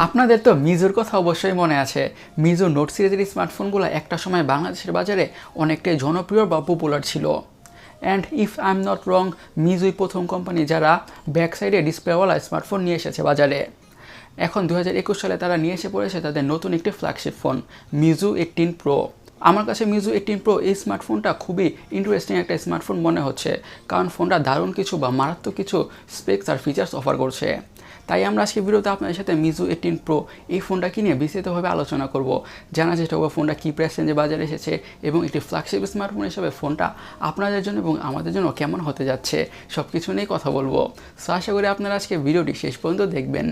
আপনাদের তো মিজুর কথা অবশ্যই মনে আছে। মিজু নোট সিরিজের স্মার্টফোনগুলো একটা সময় বাংলাদেশের বাজারে অনেকটাই জনপ্রিয় বা পপুলার ছিল। And if I am not wrong, মিজুই প্রথম কোম্পানি যারা ব্যাক সাইডে ডিসপ্লেওয়ালা স্মার্টফোন নিয়ে এসেছে বাজারে। এখন 2021 সালে তারা নিয়ে এসে পড়েছে তাদের নতুন একটি ফ্ল্যাগশিপ ফোন মিজু 18 প্রো। আমার কাছে মিজু 18 প্রো এই স্মার্টফোনটা খুবই ইন্টারেস্টিং একটা স্মার্টফোন মনে হচ্ছে, কারণ ফোনটা দারুণ কিছু বা মারাত্মক কিছু স্পেক্স আর ফিচার্স অফার করছে। তাই আমরা আজকে ভিডিওতে আপনাদের সাথে মিজু 18 প্রো এই ফোনটাকে নিয়ে বিস্তারিতভাবে আলোচনা করব, জানার চেষ্টা করবো ফোনটা কী প্রাইস রেঞ্জে বাজারে এসেছে এবং একটি ফ্ল্যাগশিপ স্মার্টফোন হিসেবে ফোনটা আপনাদের জন্য এবং আমাদের জন্য কেমন হতে যাচ্ছে সব কিছু নিয়েই কথা বলবো। সো আশা করি আপনারা আজকে ভিডিওটি শেষ পর্যন্ত দেখবেন।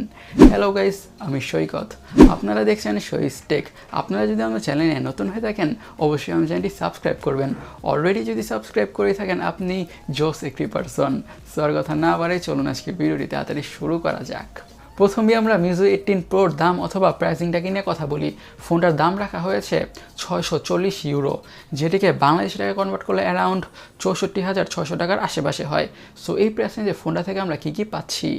হ্যালো গাইস, আমি সৈকত, আপনারা দেখছেন সৈস টেক। আপনারা যদি আমার চ্যানেলে নতুন হয়ে থাকেন অবশ্যই আমার চ্যানেলটি সাবস্ক্রাইব করবেন। অলরেডি যদি সাবস্ক্রাইব করে থাকেন আপনি জোস একটি পারসন। সো আর কথা না বাড়াই চলুন আজকে ভিডিওটি তাড়াতাড়ি শুরু করা যাক। প্রথমে আমরা মিজু 18 প্রোর দাম অথবা প্রাইসিংটাকে নিয়ে কথা বলি। ফোনটার দাম রাখা হয়েছে 640 ইউরো, যেটিকে বাংলাদেশি টাকা কনভার্ট করলে অ্যারাউন্ড 64,600 টাকার আশেপাশে হয়। সো এই প্রাইস রেঞ্জে ফোনটা থেকে আমরা কী কী পাচ্ছি।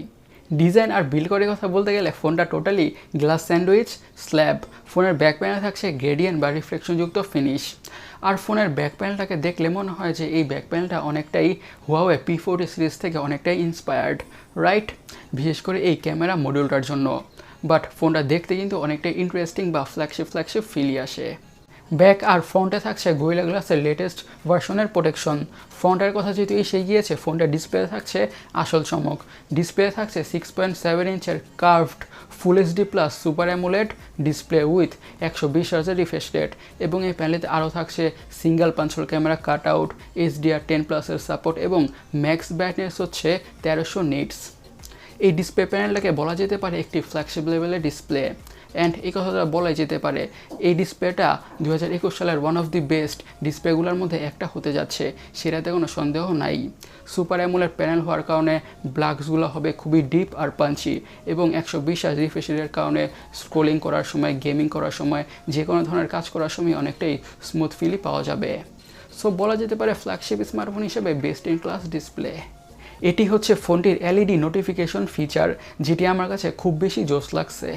ডিজাইন আর বিল্ড করে কথা বলতে গেলে ফোনটা টোটালি গ্লাস স্যান্ডউইচ স্ল্যাব। ফোনের ব্যাক প্যানেল থাকছে গ্রেডিয়েন্ট বা রিফ্লেকশনযুক্ত ফিনিশ। আর ফোনের ব্যাক প্যানেলটাকে দেখলে মনে হয় যে এই ব্যাক প্যানেলটা অনেকটাই হুয়াওয়ে P40 সিরিজ থেকে অনেকটাই ইন্সপায়ার্ড, রাইট? বিশেষ করে এই ক্যামেরা মডিউলটার জন্য। বাট ফোনটা দেখতে কিন্তু অনেকটাই ইন্টারেস্টিং বা ফ্ল্যাগশিপ ফিলই আসে। ব্যাক আর ফ্রন্টে থাকছে গোরিলা গ্লাসের লেটেস্ট ভার্সনের প্রোটেকশন। ফ্রন্টের কথা যেহেতু এসে গিয়েছে, ফোনটার ডিসপ্লে থাকছে আসল চমক। ডিসপ্লে থাকছে 6.7 ইঞ্চের curved full HD plus super AMOLED display with 120 হার্জের রিফ্রেশ রেট, এবং এই প্যানেলেতে আরও থাকছে single punch hole camera cut out, HDR10+এর সাপোর্ট এবং ম্যাক্স ব্রাইটনেস হচ্ছে 1300 নিটস। এই ডিসপ্লে প্যানেলটাকে বলা যেতে পারে একটি ফ্ল্যাগশিপ লেভেলের ডিসপ্লে। অ্যান্ড এই কথাটা বলাই যেতে পারে এই ডিসপ্লেটা 2021 সালের ওয়ান অফ দি বেস্ট ডিসপ্লেগুলোর মধ্যে একটা হতে যাচ্ছে, সেটাতে কোনো সন্দেহ নাই। সুপার অ্যামোলেড প্যানেল হওয়ার কারণে ব্লাক্সগুলো হবে খুবই ডিপ আর পাঞ্চি, এবং 120 হার্জ রিফ্রেশ রেটের কারণে স্ক্রোলিং করার সময়, গেমিং করার সময়, যে কোনো ধরনের কাজ করার সময় অনেকটাই স্মুথ ফিলই পাওয়া যাবে। সো বলা যেতে পারে ফ্ল্যাগশিপ স্মার্টফোন হিসেবে বেস্ট ইন ক্লাস ডিসপ্লে। এটি হচ্ছে ফোনটির LED নোটিফিকেশন ফিচার, যেটি আমার কাছে খুব বেশি জোস লাগছে।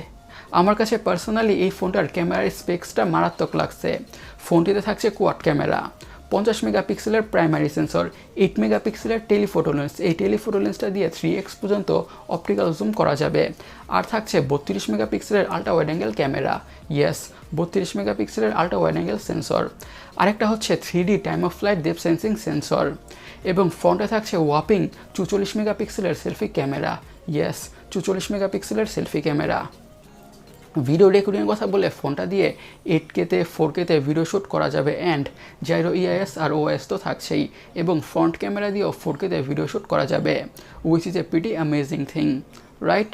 আমার কাছে পার্সোনালি এই ফোনটার ক্যামেরার স্পেক্সটা মারাত্মক লাগছে। ফোনটিতে থাকছে কোয়াড ক্যামেরা, 50 মেগাপিক্সেলের প্রাইমারি সেন্সর, 8 মেগাপিক্সেলের টেলিফোটো লেন্স। এই টেলিফোটো লেন্সটা দিয়ে 3x পর্যন্ত অপটিক্যাল জুম করা যাবে। আর থাকছে 32 মেগাপিক্সেলের আল্ট্রা ওয়াইড অ্যাঙ্গেল ক্যামেরা, 32 মেগাপিক্সেলের আল্ট্রা ওয়াইড অ্যাঙ্গেল সেন্সর। আরেকটা হচ্ছে 3D time of flight depth sensing sensor. এবং ফ্রন্টে থাকছে ওয়াপিং 44 মেগাপিক্সেলের সেলফি ক্যামেরা, 44 মেগাপিক্সেলের সেলফি ক্যামেরা। ভিডিও রেকর্ডিংয়ের কথা বলে ফোনটা দিয়ে 8Kতে 4Kতে ভিডিও শ্যুট করা যাবে। অ্যান্ড জাইরো EIS আর OIS তো থাকছেই, এবং ফ্রন্ট ক্যামেরা দিয়েও 4Kতে ভিডিও শ্যুট করা যাবে, which is a pretty amazing thing, right?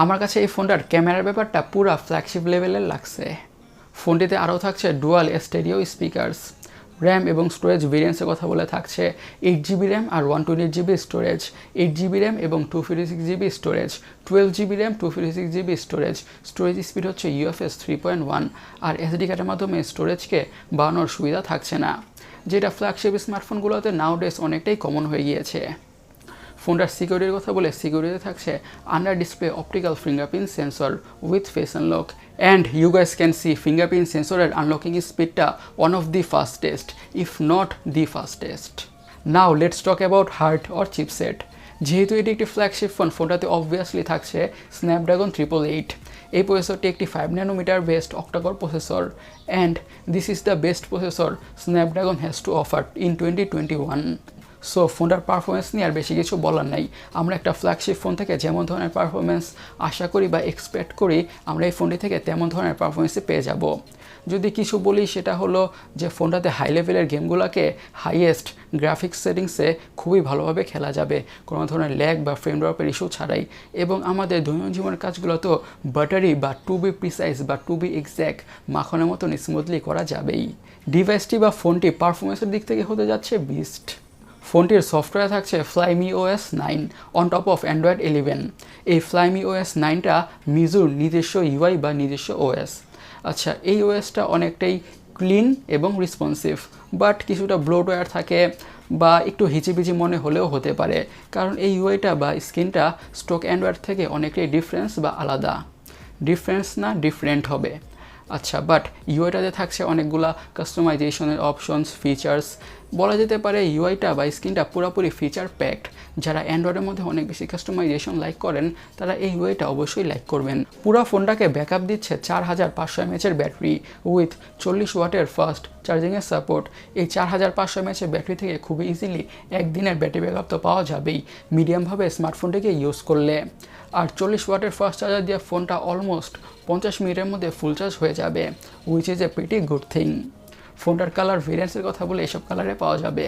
আমার কাছে এই ফোনটার ক্যামেরার ব্যাপারটা পুরা ফ্ল্যাগশিপ লেভেলের লাগছে। ফোনটিতে আরও থাকছে ডুয়াল স্টেরিও স্পিকার্স। র্যাম এবং স্টোরেজ ভেরিয়েন্টসের কথা বলে থাকছে 8GB র্যাম আর 128GB স্টোরেজ, 8GB র্যাম এবং 256GB storage, 12GB RAM 256GB storage. Storage speed হচ্ছে UFS 3.1, আর SD কার্ডের মাধ্যমে স্টোরেজকে বাড়ানোর সুবিধা থাকছে না, যেটা ফ্ল্যাগশিপ স্মার্টফোনগুলোতে নাওডেজ অনেকটাই কমন হয়ে গিয়েছে। ফোনটার সিকিউরিটির কথা বলে সিকিউরিটিতে থাকছে under display optical fingerprint sensor with face unlock. And you guys can see fingerprint সেন্সরের আনলকিং স্পিডটা one of the fastest, if not the fastest. Now let's talk about heart or chipset. যেহেতু এটি একটি ফ্ল্যাগশিপ ফোন, ফোনটাতে obviously থাকছে Snapdragon 888। এই প্রসেসরটি একটি 5 nanometre based octacore processor, and this is the best processor Snapdragon has to offer in 2021। So ফোনটার performance নিয়ে আর বেশি কিছু বলার নাই। আমরা একটা ফ্ল্যাগশিপ ফোন থেকে যেমন ধরনের পারফরমেন্স আশা করি বা এক্সপেক্ট করি, আমরা এই ফোনটি থেকে তেমন ধরনের পারফরমেন্সই পেয়ে যাব। যদি কিছু বলি সেটা হলো যে ফোনটাতে হাই লেভেলের গেমগুলোকে হাইয়েস্ট গ্রাফিক্স সেটিংসে খুবই ভালোভাবে খেলা যাবে, কোনো ধরনের ল্যাগ বা ফ্রেম ড্রপের ইস্যু ছাড়াই। এবং আমাদের দৈনন্দিন জীবনের কাজগুলো তো ব্যাটারি বা টু বি প্রিসাইজ বা টু বি এক্স্যাক্ট মাখনের মতন স্মুথলি করা যাবেই। ডিভাইসটি বা ফোনটি পারফরমেন্সের দিক থেকে হতে যাচ্ছে বিস্ট। ফোনটির সফটওয়্যার থাকছে Flyme OS 9 on top of Android 11। এই Flyme OS 9টা মিজুর নিজস্ব UI বা নিজস্ব OS। আচ্ছা, এই OSটা অনেকটাই ক্লিন এবং রেসপন্সিভ, বাট কিছুটা ব্লোটওয়্যার থাকে বা একটু হিচিবিচি মনে হলেও হতে পারে, কারণ এই ইউআইটা বা স্ক্রিনটা স্টক অ্যান্ড্রয়েড থেকে অনেকটাই ডিফারেন্স বা আলাদা। ডিফারেন্স না ডিফারেন্ট হবে। আচ্ছা, বাট ইউআইটাতে থাকছে অনেকগুলা কাস্টমাইজেশনের অপশনস, ফিচার্স। বলা যেতে পারে ইউআইটা বা স্ক্রিনটা পুরোপুরি ফিচার প্যাকড। যারা অ্যান্ড্রয়েডের মধ্যে অনেক বেশি কাস্টমাইজেশন লাইক করেন তারা এই ইউআইটা অবশ্যই লাইক করবেন। পুরো ফোনটাকে ব্যাকআপ দিচ্ছে 4500 mAh ব্যাটারি উইথ 40 ওয়াটের ফাস্ট চার্জিংয়ের সাপোর্ট। এই 4500 mAh ব্যাটারি থেকে খুবই ইজিলি একদিনের ব্যাটারি ব্যাকআপ তো পাওয়া যাবেই মিডিয়ামভাবে স্মার্টফোনটিকে ইউজ করলে। আর 40 ওয়াটের ফাস্ট চার্জার দিয়ে ফোনটা অলমোস্ট 50 মিনিটের মধ্যে ফুল চার্জ হয়ে যাবে, which is a pretty good thing. ফোনটার কালার ভেরিয়েন্টসের কথা বলে এসব কালারে পাওয়া যাবে।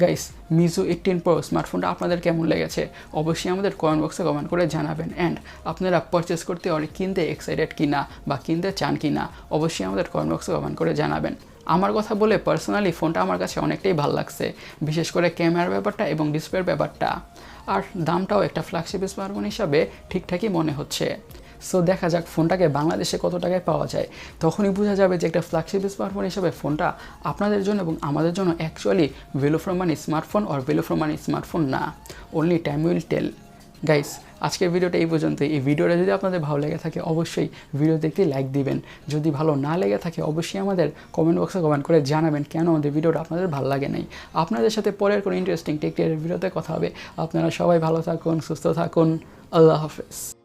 গাইস, মিজু 18 Pro স্মার্টফোনটা আপনাদের কেমন লেগেছে অবশ্যই আমাদের কমেন্ট বক্সে কমেন্ট করে জানাবেন। অ্যান্ড আপনারা পারচেস করতে অনেক কিনতে এক্সাইটেড কিনা বা কিনতে চান কিনা অবশ্যই আমাদের কমেন্ট বক্সে কমেন্ট করে জানাবেন। আমার কথা বলে পার্সোনালি ফোনটা আমার কাছে অনেকটাই ভালো লাগছে, বিশেষ করে ক্যামেরার ব্যাপারটা এবং ডিসপ্লের ব্যাপারটা। আর দামটাও একটা ফ্ল্যাগশিপ স্মার্টফোন হিসাবে ঠিকঠাকই মনে হচ্ছে। সো দেখা যাক ফোনটাকে বাংলাদেশে কত টাকায় পাওয়া যায়, তখনই বোঝা যাবে যে একটা ফ্ল্যাগশিপ স্মার্টফোন হিসাবে ফোনটা আপনাদের জন্য এবং আমাদের জন্য actually value for money smartphone or value for money smartphone না। Only time will tell. Guys, আজকের ভিডিওটা এই পর্যন্তই। এই ভিডিওটা যদি আপনাদের ভালো লেগে থাকে অবশ্যই ভিডিও দেখতে লাইক দিবেন। যদি ভালো না লেগে থাকে অবশ্যই আমাদের কমেন্ট বক্সে কমেন্ট করে জানাবেন কেন আমাদের ভিডিওটা আপনাদের ভালো লাগে নাই। আপনাদের সাথে পরের কোনো ইন্টারেস্টিং টেক ভিডিওতে কথা হবে। আপনারা সবাই ভালো থাকুন, সুস্থ থাকুন। আল্লাহ হাফেজ।